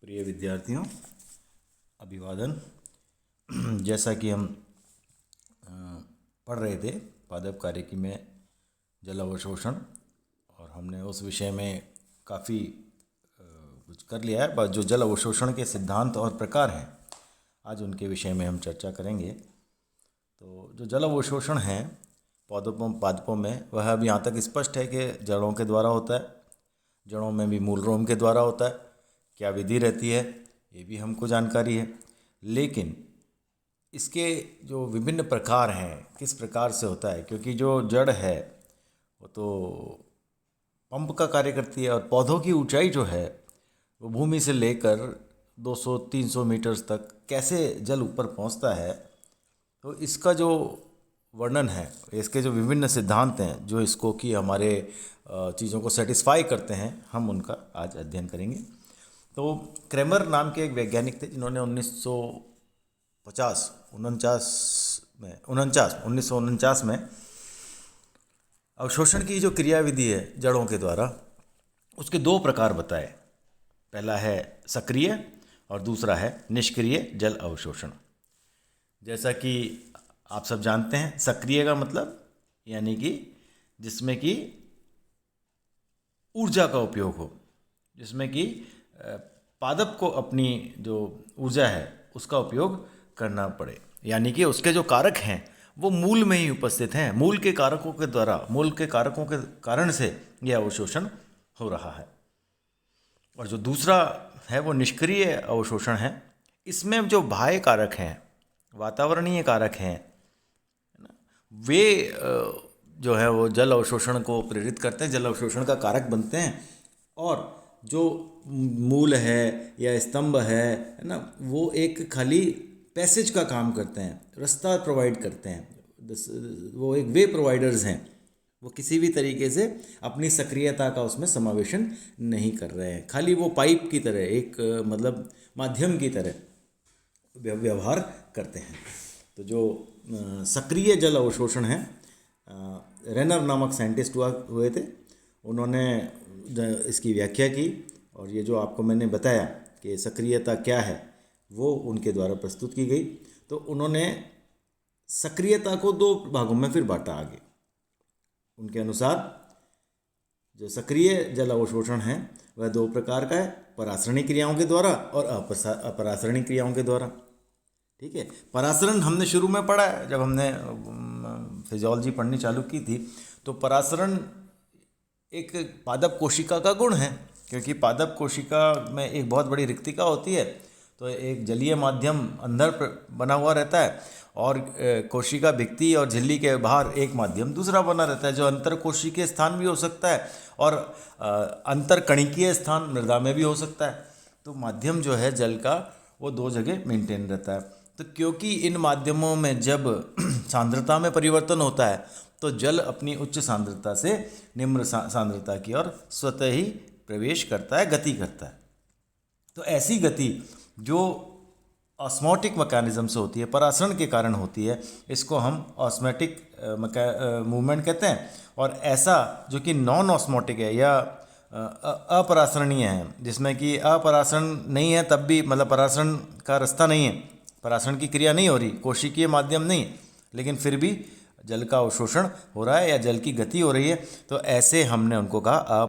प्रिय विद्यार्थियों, अभिवादन। जैसा कि हम पढ़ रहे थे पादप कार्यकी में जल अवशोषण, और हमने उस विषय में काफ़ी कुछ कर लिया है। बस जो जल अवशोषण के सिद्धांत और प्रकार हैं, आज उनके विषय में हम चर्चा करेंगे। तो जो जल अवशोषण है पादपों में, वह अभी यहाँ तक स्पष्ट है कि जड़ों के द्वारा होता है। जड़ों में भी मूलरोम के द्वारा होता है। क्या विधि रहती है ये भी हमको जानकारी है, लेकिन इसके जो विभिन्न प्रकार हैं, किस प्रकार से होता है, क्योंकि जो जड़ है वो तो पंप का कार्य करती है, और पौधों की ऊंचाई जो है वो भूमि से लेकर 200-300 मीटर तक कैसे जल ऊपर पहुंचता है, तो इसका जो वर्णन है, इसके जो विभिन्न सिद्धांत हैं जो इसको कि हमारे चीज़ों को सेटिस्फाई करते हैं, हम उनका आज अध्ययन करेंगे। तो क्रेमर नाम के एक वैज्ञानिक थे जिन्होंने 1949 में अवशोषण की जो क्रियाविधि है जड़ों के द्वारा, उसके दो प्रकार बताए। पहला है सक्रिय और दूसरा है निष्क्रिय जल अवशोषण। जैसा कि आप सब जानते हैं, सक्रिय का मतलब यानी कि जिसमें कि ऊर्जा का उपयोग हो, जिसमें कि पादप को अपनी जो ऊर्जा है उसका उपयोग करना पड़े, यानी कि उसके जो कारक हैं वो मूल में ही उपस्थित हैं। मूल के कारकों के द्वारा, मूल के कारकों के कारण से यह अवशोषण हो रहा है। और जो दूसरा है वो निष्क्रिय अवशोषण है। इसमें जो बाह्य कारक हैं, वातावरणीय कारक हैं, वे जो है वो जल अवशोषण को प्रेरित करते हैं, जल अवशोषण का कारक बनते हैं। और जो मूल है या स्तंभ है ना, वो एक खाली पैसेज का काम करते हैं, रास्ता प्रोवाइड करते हैं। वो एक वे प्रोवाइडर्स हैं। वो किसी भी तरीके से अपनी सक्रियता का उसमें समावेशन नहीं कर रहे हैं, खाली वो पाइप की तरह, एक मतलब माध्यम की तरह व्यवहार करते हैं। तो जो सक्रिय जल अवशोषण है, रेनर नामक साइंटिस्ट हुए थे, उन्होंने इसकी व्याख्या की, और ये जो आपको मैंने बताया कि सक्रियता क्या है वो उनके द्वारा प्रस्तुत की गई। तो उन्होंने सक्रियता को दो भागों में फिर बांटा आगे। उनके अनुसार जो सक्रिय जल अवशोषण है वह दो प्रकार का है, परासरणी क्रियाओं के द्वारा और अपरासरणी क्रियाओं के द्वारा। ठीक है, परासरण हमने शुरू में पढ़ा है, जब हमने फिजियोलॉजी पढ़नी चालू की थी। तो परासरण एक पादप कोशिका का गुण है, क्योंकि पादप कोशिका में एक बहुत बड़ी रिक्तिका होती है। तो एक जलीय माध्यम अंदर बना हुआ रहता है, और कोशिका भित्ति और झिल्ली के बाहर एक माध्यम दूसरा बना रहता है, जो अंतर कोशिकीय स्थान भी हो सकता है और अंतर कणिकीय स्थान मृदा में भी हो सकता है। तो माध्यम जो है जल का, वो दो जगह मेंटेन रहता है। तो क्योंकि इन माध्यमों में जब सांद्रता में परिवर्तन होता है, तो जल अपनी उच्च सांद्रता से निम्न सांद्रता की ओर स्वतः ही प्रवेश करता है, गति करता है। तो ऐसी गति जो ऑस्मोटिक मैकेनिज्म से होती है, परासरण के कारण होती है, इसको हम ऑस्मोटिक मूवमेंट कहते हैं। और ऐसा जो कि नॉन ऑस्मोटिक है या अपरासरणीय है, जिसमें कि अपरासरण नहीं है तब भी, मतलब परासरण का रास्ता नहीं है, परासरण की क्रिया नहीं हो रही, कोशिकीय माध्यम नहीं, लेकिन फिर भी जल का अवशोषण हो रहा है या जल की गति हो रही है, तो ऐसे हमने उनको कहा